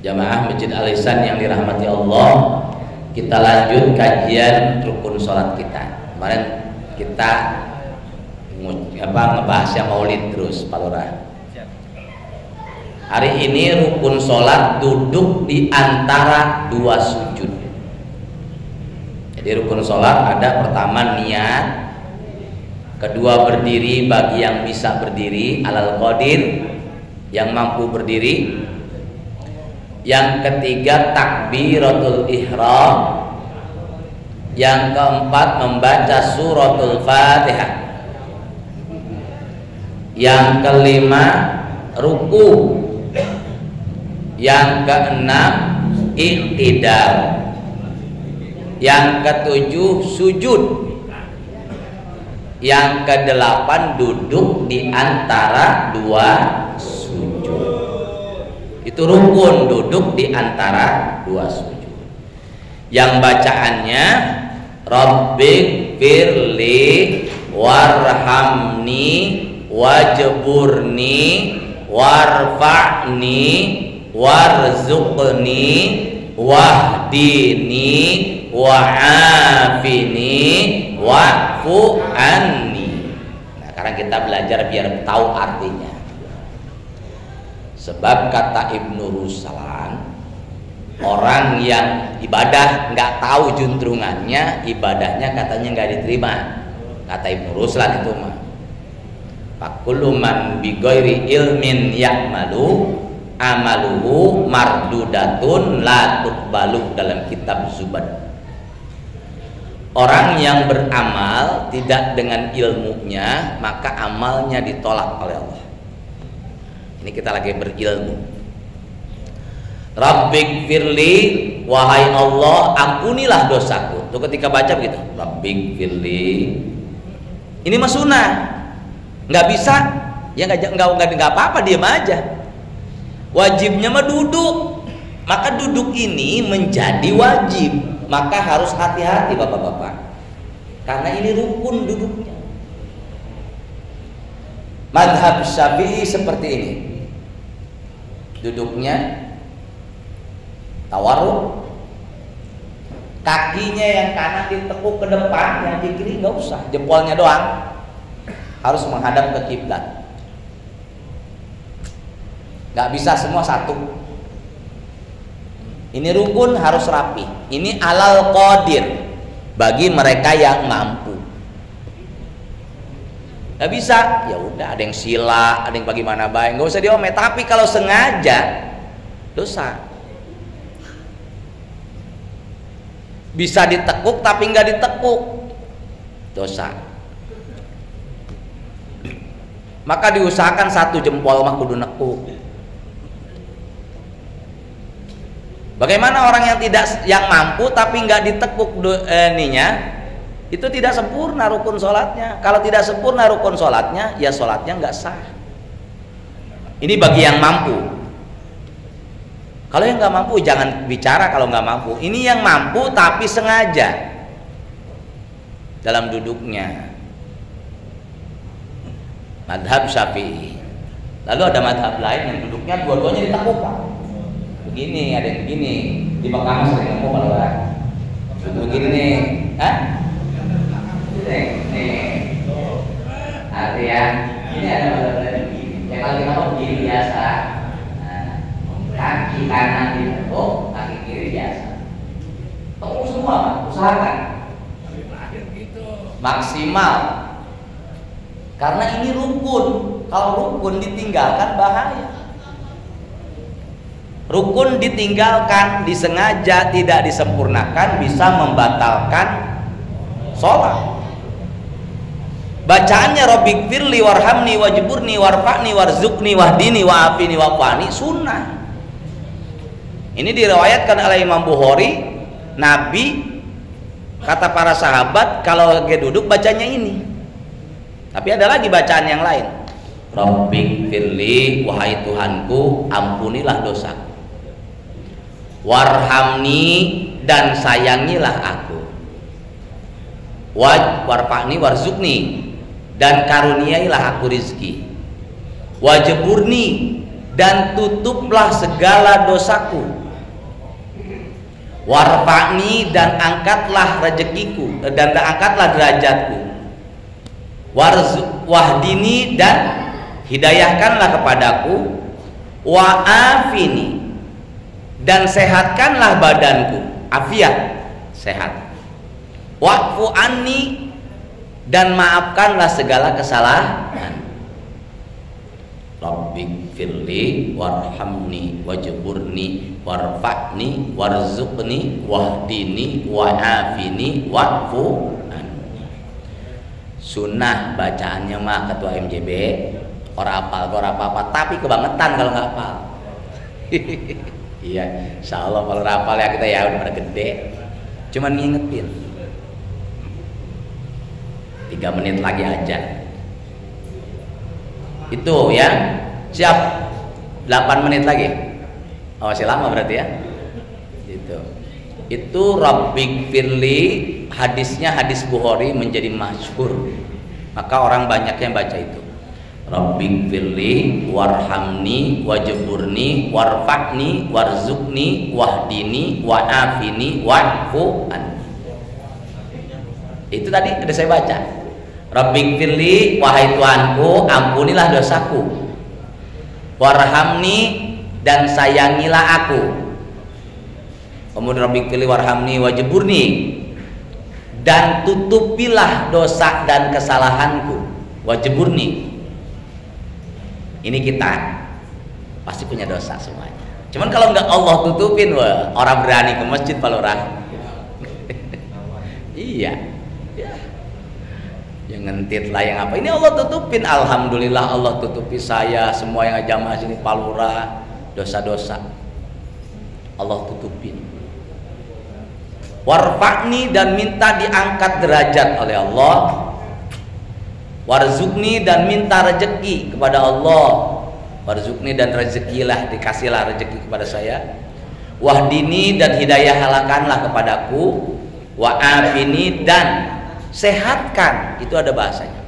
Jamaah Masjid Al-Ihsan yang dirahmati Allah, kita lanjut kajian rukun sholat kita. Kemarin kita ngebahas yang maulid terus, Pak Lurah. Hari ini rukun sholat duduk di antara dua sujud. Jadi rukun sholat ada pertama niat, kedua berdiri bagi yang bisa berdiri, alal qadir, yang mampu berdiri. Yang ketiga takbiratul ihram. Yang keempat membaca suratul Fatihah. Yang kelima ruku. Yang keenam i'tidal. Yang ketujuh sujud. Yang kedelapan duduk di antara dua sujud. Itu rukun, duduk di antara dua sujud. Yang bacaannya Rabbighfirli warhamni wajburni warfa'ni warzuqni wahdini wa'afini wa'fu anni. Nah, sekarang kita belajar biar tahu artinya. Sebab kata Ibnu Ruslan, orang yang ibadah nggak tahu juntrungannya, ibadahnya katanya nggak diterima. Kata Ibnu Ruslan itu mah, fakullu man bi ghairi ilmin ya'malu amaluhu mardudatun la tuqbalu, dalam kitab Zubad. Orang yang beramal tidak dengan ilmunya, maka amalnya ditolak oleh Allah. Ini kita lagi berilmu. Rabbighfirli, wahai Allah, ampunilah dosaku. Tuh ketika baca begitu, Rabbighfirli. Ini mah sunnah. Nggak bisa, ya nggak apa-apa, diam aja. Wajibnya mah duduk. Maka duduk ini menjadi wajib. Maka harus hati-hati bapak-bapak. Karena ini rukun duduknya. Madhab Syafi'i seperti ini. Duduknya tawarruk, kakinya yang kanan ditekuk ke depan, yang di kiri nggak usah, jempolnya doang, harus menghadap ke kiblat. Nggak bisa semua satu. Ini rukun harus rapi. Ini alal qadir, bagi mereka yang mampu. Nggak bisa, ya udah, ada yang sila, ada yang bagaimana baik, nggak usah diomet. Tapi kalau sengaja, dosa. Bisa ditekuk tapi nggak ditekuk, dosa. Maka diusahakan satu jempol mah kudu nekuk. Bagaimana orang yang mampu tapi nggak ditekuk ininya? Itu tidak sempurna rukun sholatnya. Kalau tidak sempurna rukun sholatnya, ya sholatnya nggak sah. Ini bagi yang mampu. Kalau yang nggak mampu jangan bicara kalau nggak mampu. Ini yang mampu tapi sengaja dalam duduknya. Madhab Syafi'i. Lalu ada madhab lain yang duduknya dua-duanya ditekuk, Pak. Begini, ada yang begini. Di Mekah sering nemu kalau begini nih, nih, artinya ini ada model begini. Ya kalau kita mau begini biasa, nah, kaki kanan ditekuk, kaki kiri biasa. Tekuk semua, Pak. Usahakan maksimal. Karena ini rukun. Kalau rukun ditinggalkan bahaya. Rukun ditinggalkan, disengaja tidak disempurnakan, bisa membatalkan sholat. Bacaannya Rabbighfirli warhamni wajburni warfa'ni warzuqni wahdini wa'afini wa'fani sunnah. Ini diriwayatkan oleh Imam Bukhari, Nabi kata para sahabat kalau lagi duduk bacanya ini. Tapi ada lagi bacaan yang lain. Rabbighfirli, wahai Tuhanku, ampunilah dosaku. Warhamni, dan sayangilah aku. Warfa'ni warzuqni, dan karuniailah aku rizki. wajburni, dan tutuplah segala dosaku, warfa'ni, dan angkatlah rezekiku dan angkatlah derajatku, wahdini, dan hidayahkanlah kepadaku, wa'afini, dan sehatkanlah badanku, afiat, sehat, wa'fu anni, dan maafkanlah segala kesalahan. Rabbik firli warhamni wajburni warfa'ni warzuqni wahdini wa'afini wa'fu anni. Sunnah bacaannya mah ketua MJB orang apa, tapi kebangetan kalau nggak hafal. Iya, insya Allah kalau hafal ya kita ya udah pada gede. Cuman ngingetin 3 menit lagi aja. Itu ya, siap 8 menit lagi. Oh, masih lama berarti ya. Itu Rabbik firli, hadisnya hadis Bukhari menjadi masyhur. Maka orang banyak yang baca itu. Rabbik firli warhamni wajburni warfa'ni warzuqni wahdini wa'afini wa'fu anni. Itu tadi ada saya baca. Rabbik firli, wahai Tuhanku, ampunilah dosaku, warhamni, dan sayangilah aku. Kemudian Rabbik firli warhamni wajburni, dan tutupilah dosa dan kesalahanku, wajburni. Ini kita pasti punya dosa semuanya. Cuman kalau nggak Allah tutupin, wah, orang berani ke masjid Pak Lurah. Iya. Yang ngentit lah, yang apa, ini Allah tutupin. Alhamdulillah Allah tutupi saya, semua yang jamaah sini Pak Lurah, dosa-dosa Allah tutupin. Warfa'ni, dan minta diangkat derajat oleh Allah. Warzuqni, dan minta rezeki kepada Allah. Warzuqni, dan rezekilah, dikasihlah rezeki kepada saya. Wahdini, dan hidayah halakanlah kepadaku. Wa'afini, dan sehatkan, itu ada bahasanya.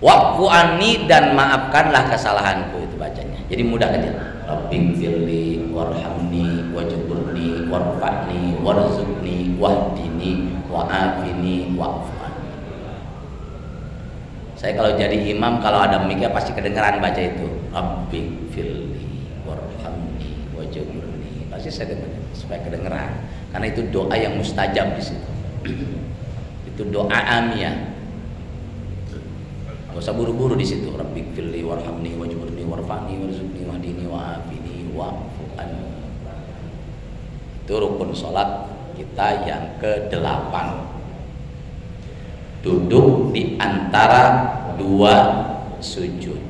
Wa'fu anni, dan maafkanlah kesalahanku, itu bacanya. Jadi mudah aja. Rabbik firli warhamni wajburni warfa'ni warzuqni wahdini wa'afini wa'fu anni. Saya kalau jadi imam, kalau ada mic-nya pasti kedengeran baca itu. Rabbik firli warhamni wajburni. Pasti saya dengar supaya kedengeran. Karena itu doa yang mustajab di situ. Itu doa amiyah. Gak usah buru-buru di situ. Rabbik firli warhamni wajburni warfa'ni warzuqni wahdini wa'afini wa'fu anni. Itu rukun sholat kita yang ke-8. Duduk di antara 2 sujud.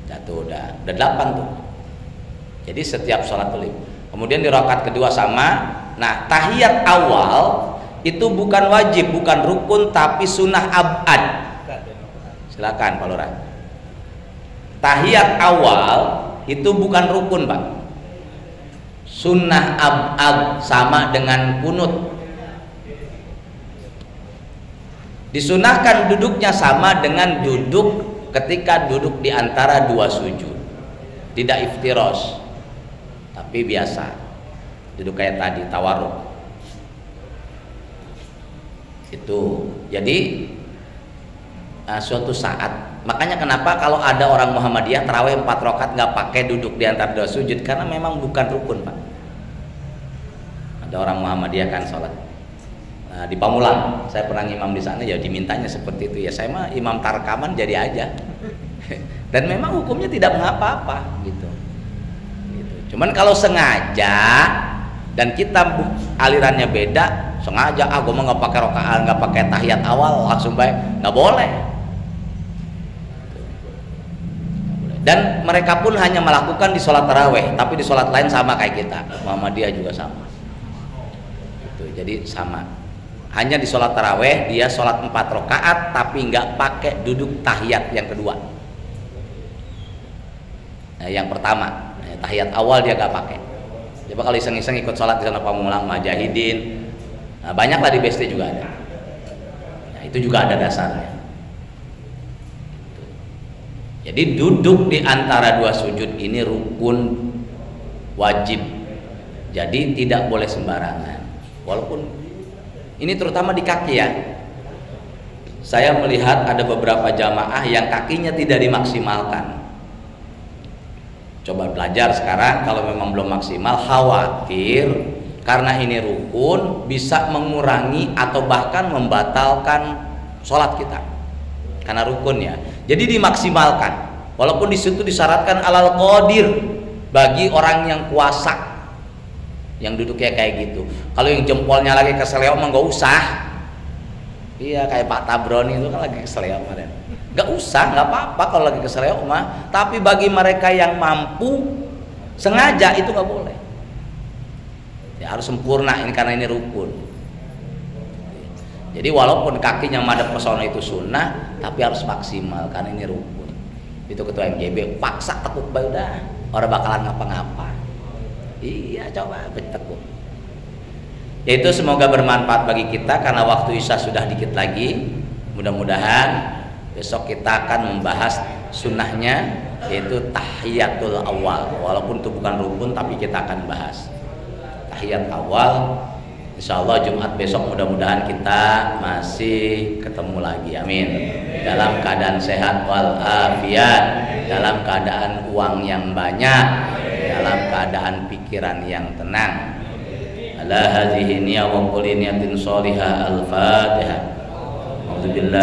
Jatuh udah 8 tuh. Jadi setiap sholat tuh. Kemudian di rakaat kedua sama. Nah, tahiyat awal itu bukan wajib, bukan rukun, tapi sunnah abad. Silakan Pak Lurah. Tahiyat awal itu bukan rukun, Pak. Sunnah abad, sama dengan kunut. Disunahkan duduknya sama dengan duduk ketika duduk di antara 2 sujud. Tidak iftiros, tapi biasa. Duduk kayak tadi, tawarruk. Itu jadi suatu saat, makanya kenapa kalau ada orang Muhammadiyah tarawih 4 rakaat nggak pakai duduk di antara 2 sujud, karena memang bukan rukun, Pak. Ada orang Muhammadiyah kan sholat di Pamulang, saya pernah imam di sana, ya dimintanya seperti itu. Ya saya mah imam tarkaman jadi aja. Dan memang hukumnya tidak mengapa-apa gitu. Cuman kalau sengaja dan kita alirannya beda, sengaja gue mah nggak pakai rakaat, nggak pakai tahiyat awal, langsung baik, nggak boleh. Dan mereka pun hanya melakukan di sholat taraweh, tapi di sholat lain sama kayak kita. Muhammadiyah juga sama. Gitu, jadi sama. Hanya di sholat taraweh dia sholat 4 rakaat, tapi nggak pakai duduk tahiyat yang kedua. Nah, yang pertama, tahiyat awal dia nggak pakai. Coba kalau iseng-iseng ikut sholat di sana Pamulang, Mujahidin, nah, banyaklah di BSD juga ada. Nah, itu juga ada dasarnya. Jadi duduk di antara dua sujud ini rukun wajib. Jadi tidak boleh sembarangan. Walaupun ini terutama di kaki ya. Saya melihat ada beberapa jamaah yang kakinya tidak dimaksimalkan. Coba belajar sekarang, kalau memang belum maksimal, khawatir karena ini rukun bisa mengurangi atau bahkan membatalkan sholat kita. Karena rukun ya. Jadi dimaksimalkan. Walaupun di situ disyaratkan alal qadir, bagi orang yang kuasa, yang duduknya kayak gitu. Kalau yang jempolnya lagi keseleo mah nggak usah. Iya, kayak Pak Tabroni itu kan lagi keseleo kemarin. Nggak usah, nggak apa-apa kalau lagi keseleo mah. Tapi bagi mereka yang mampu sengaja itu nggak boleh. Ya harus sempurna ini karena ini rukun. Jadi walaupun kakinya madep ke sono itu sunnah, tapi harus maksimal karena ini rukun. Itu ketua MJB paksa tekuk bae udah, orang bakalan ngapa-ngapa. Iya, coba bertekuk. Yaitu semoga bermanfaat bagi kita karena waktu Isya sudah dikit lagi. Mudah-mudahan besok kita akan membahas sunnahnya, yaitu tahiyatul awal. Walaupun itu bukan rukun tapi kita akan bahas tahiyat awal. Insyaallah Jumat besok mudah-mudahan kita masih ketemu lagi. Amin. Dalam keadaan sehat wal afiat, dalam keadaan uang yang banyak, dalam keadaan pikiran yang tenang. Ala hadhihi niyya wa kulli niyatin shalihah. Al-Fatihah. A'udzubillah.